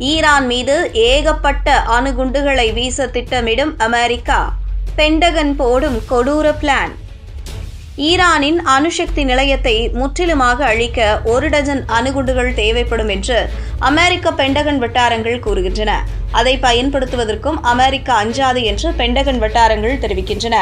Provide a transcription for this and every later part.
Iran மீது ஏகப்பட்ட அணுகுண்டுகளை வீச திட்டமிடும் அமெரிக்கா. பென்டகன் போடும் கொடூர பிளான். ஈரானின் அணுசக்தி நிலையத்தை முற்றிலுமாக அழிக்க 1 டஜன் அணுகுண்டுகள் தேவைப்படும் என்று அமெரிக்க பென்டகன் வட்டாரங்கள் கூறுகின்றன. அதை பயன்படுத்துவதற்கும் அமெரிக்கா அஞ்சாது என்று பென்டகன் வட்டாரங்கள் தெரிவிக்கின்றன.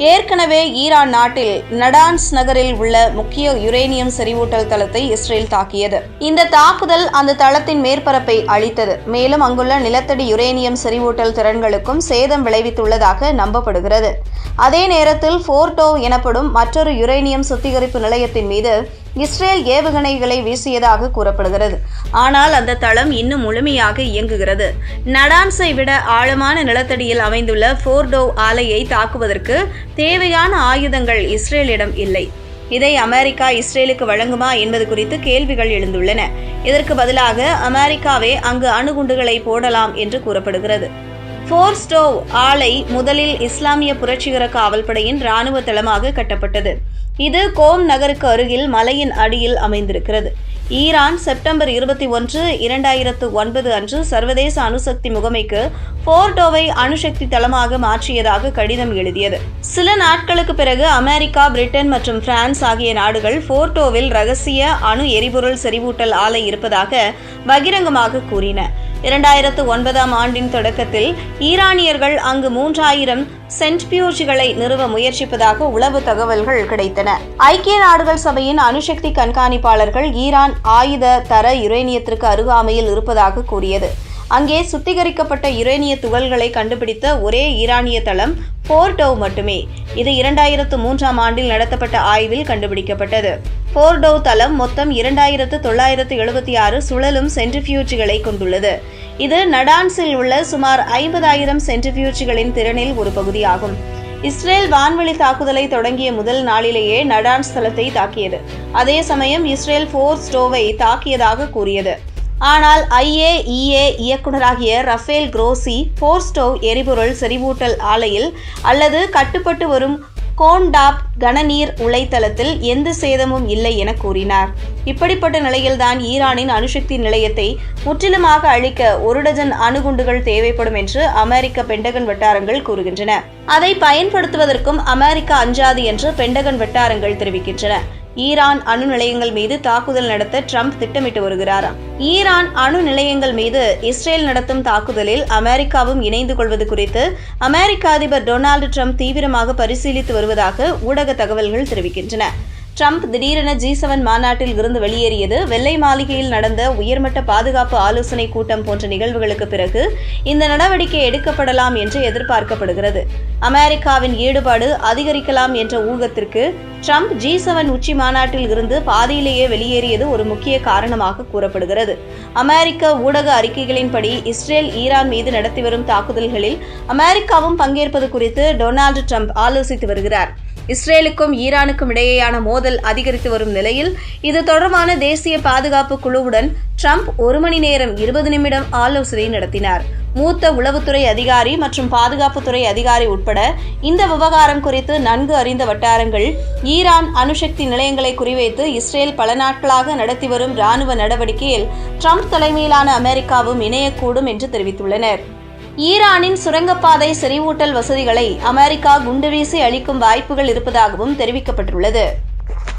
ஏற்கனவே ஈரான் நாட்டில் நடான்ஸ் நகரில் உள்ள முக்கிய யுரேனியம் செறிவூட்டல் தளத்தை இஸ்ரேல் தாக்கியது. இந்த தாக்குதல் அந்த தளத்தின் மேற்பரப்பை அழித்தது. மேலும் அங்குள்ள நிலத்தடி யுரேனியம் செறிவூட்டல் திறன்களுக்கும் சேதம் விளைவித்துள்ளதாக நம்பப்படுகிறது. அதே நேரத்தில் ஃபோர்டோ எனப்படும் மற்றொரு யுரேனியம் சுத்திகரிப்பு நிலையத்தின் மீது இஸ்ரேல் ஏவுகணைகளை வீசியதாக கூறப்படுகிறது. ஆனால் அந்த தளம் இன்னும் முழுமையாக இயங்குகிறது. நடான்ஸை விட ஆழமான நிலத்தடியில் அமைந்துள்ள ஃபோர்டோ ஆலையை தாக்குவதற்கு தேவையான ஆயுதங்கள் இஸ்ரேலிடம் இல்லை. இதை அமெரிக்கா இஸ்ரேலுக்கு வழங்குமா என்பது குறித்து கேள்விகள் எழுந்துள்ளன. இதற்கு பதிலாக அமெரிக்காவே அங்கு அணுகுண்டுகளை போடலாம் என்று கூறப்படுகிறது. ஃபோர்டோ ஆலை முதலில் இஸ்லாமிய புரட்சிகர காவல்படையின் இராணுவ தளமாக கட்டப்பட்டது. இது கோம் நகருக்கு அருகில் மலையின் அடியில் அமைந்திருக்கிறது. ஈரான் செப்டம்பர் 21, 2009 அன்று சர்வதேச அணுசக்தி முகமைக்கு ஃபோர்டோவை அணுசக்தி தளமாக மாற்றியதாக கடிதம் எழுதியது. சில நாட்களுக்கு பிறகு அமெரிக்கா, பிரிட்டன் மற்றும் பிரான்ஸ் ஆகிய நாடுகள் ஃபோர்டோவில் ரகசிய அணு எரிபொருள் செறிவூட்டல் ஆலை இருப்பதாக பகிரங்கமாக கூறின. 2009ஆம் ஆண்டின் தொடக்கத்தில் ஈரானியர்கள் அங்கு 3000 சென்ட்ரிபியூஜ்களை நிறுவ முயற்சிப்பதாக உளவு தகவல்கள் கிடைத்தன. ஐக்கிய நாடுகள் சபையின் அணுசக்தி கண்காணிப்பாளர்கள் ஈரான் ஆயுத தர யுரேனியத்திற்கு அருகாமையில் இருப்பதாக கூறியது. அங்கே சுத்திகரிக்கப்பட்ட யுரேனிய துகள்களை கண்டுபிடித்த ஒரே ஈரானிய தளம் ஃபோர்டோ மட்டுமே. இது 2003ஆம் ஆண்டில் நடத்தப்பட்ட ஆய்வில் கண்டுபிடிக்கப்பட்டது. ஃபோர்டோ தளம் மொத்தம் 2976 சுழலும் சென்ட்ரிபியூஜ்களை கொண்டுள்ளது. இது நடான்ஸில் உள்ள சுமார் 50,000 சென்ட்ரிபியூஜ்களின் திறனில் ஒரு பகுதியாகும். இஸ்ரேல் வான்வெளி தாக்குதலை தொடங்கிய முதல் நாளிலேயே நடான்ஸ் தளத்தை தாக்கியது. அதே சமயம் இஸ்ரேல் ஃபோர்டோவை தாக்கியதாக கூறியது. ஆனால் IAEA இயக்குநராகிய ரஃபேல் குரோசி ஃபோர்டோ எரிபொருள் செறிவூட்டல் ஆலையில் அல்லது கட்டுப்பட்டு வரும் கோன்டாப் கனநீர் உலைத்தளத்தில் எந்த சேதமும் இல்லை என கூறினார். இப்படிப்பட்ட நிலையில்தான் ஈரானின் அணுசக்தி நிலையத்தை முற்றிலுமாக அழிக்க 1 டஜன் அணுகுண்டுகள் தேவைப்படும் என்று அமெரிக்க பென்டகன் வட்டாரங்கள் கூறுகின்றன. அதை பயன்படுத்துவதற்கும் அமெரிக்கா அஞ்சாது என்று பென்டகன் வட்டாரங்கள் தெரிவிக்கின்றன. ஈரான் அணு நிலையங்கள் மீது தாக்குதல் நடத்த ட்ரம்ப் திட்டமிட்டு வருகிறாராம். ஈரான் அணு நிலையங்கள் மீது இஸ்ரேல் நடத்தும் தாக்குதலில் அமெரிக்காவும் இணைந்து கொள்வது குறித்து அமெரிக்க அதிபர் டொனால்டு ட்ரம்ப் தீவிரமாக பரிசீலித்து வருவதாக ஊடக தகவல்கள் தெரிவிக்கின்றன. ட்ரம்ப் திடீரென G7 மாநாட்டில் இருந்து வெளியேறியது, வெள்ளை மாளிகையில் நடந்த உயர்மட்ட பாதுகாப்பு ஆலோசனை கூட்டம் போன்ற நிகழ்வுகளுக்கு பிறகு இந்த நடவடிக்கை எடுக்கப்படலாம் என்று எதிர்பார்க்கப்படுகிறது. அமெரிக்காவின் ஈடுபாடு அதிகரிக்கலாம் என்ற ஊகத்திற்கு ட்ரம்ப் G7 உச்சி மாநாட்டில் இருந்து பாதியிலேயே வெளியேறியது ஒரு முக்கிய காரணமாக கூறப்படுகிறது. அமெரிக்க ஊடக அறிக்கைகளின்படி இஸ்ரேல் ஈரான் மீது நடத்தி வரும் தாக்குதல்களில் அமெரிக்காவும் பங்கேற்பது குறித்து டொனால்டு ட்ரம்ப் ஆலோசித்து வருகிறார். இஸ்ரேலுக்கும் ஈரானுக்கும் இடையேயான மோதல் அதிகரித்து வரும் நிலையில் இது தொடர்பான தேசிய பாதுகாப்பு குழுவுடன் ட்ரம்ப் 1 மணி நேரம் 20 நிமிடம் ஆலோசனை நடத்தினார். மூத்த உளவுத்துறை அதிகாரி மற்றும் பாதுகாப்புத்துறை அதிகாரி உட்பட இந்த விவகாரம் குறித்து நன்கு அறிந்த வட்டாரங்கள் ஈரான் அணுசக்தி நிலையங்களை குறிவைத்து இஸ்ரேல் பல நாட்களாக நடத்தி வரும் இராணுவ நடவடிக்கையில் ட்ரம்ப் தலைமையிலான அமெரிக்காவும் இணையக்கூடும் என்று தெரிவித்துள்ளனர். ஈரானின் சுரங்கப்பாதை செறிவூட்டல் வசதிகளை அமெரிக்கா குண்டுவீசி அளிக்கும் வாய்ப்புகள் இருப்பதாகவும் தெரிவிக்கப்பட்டுள்ளது.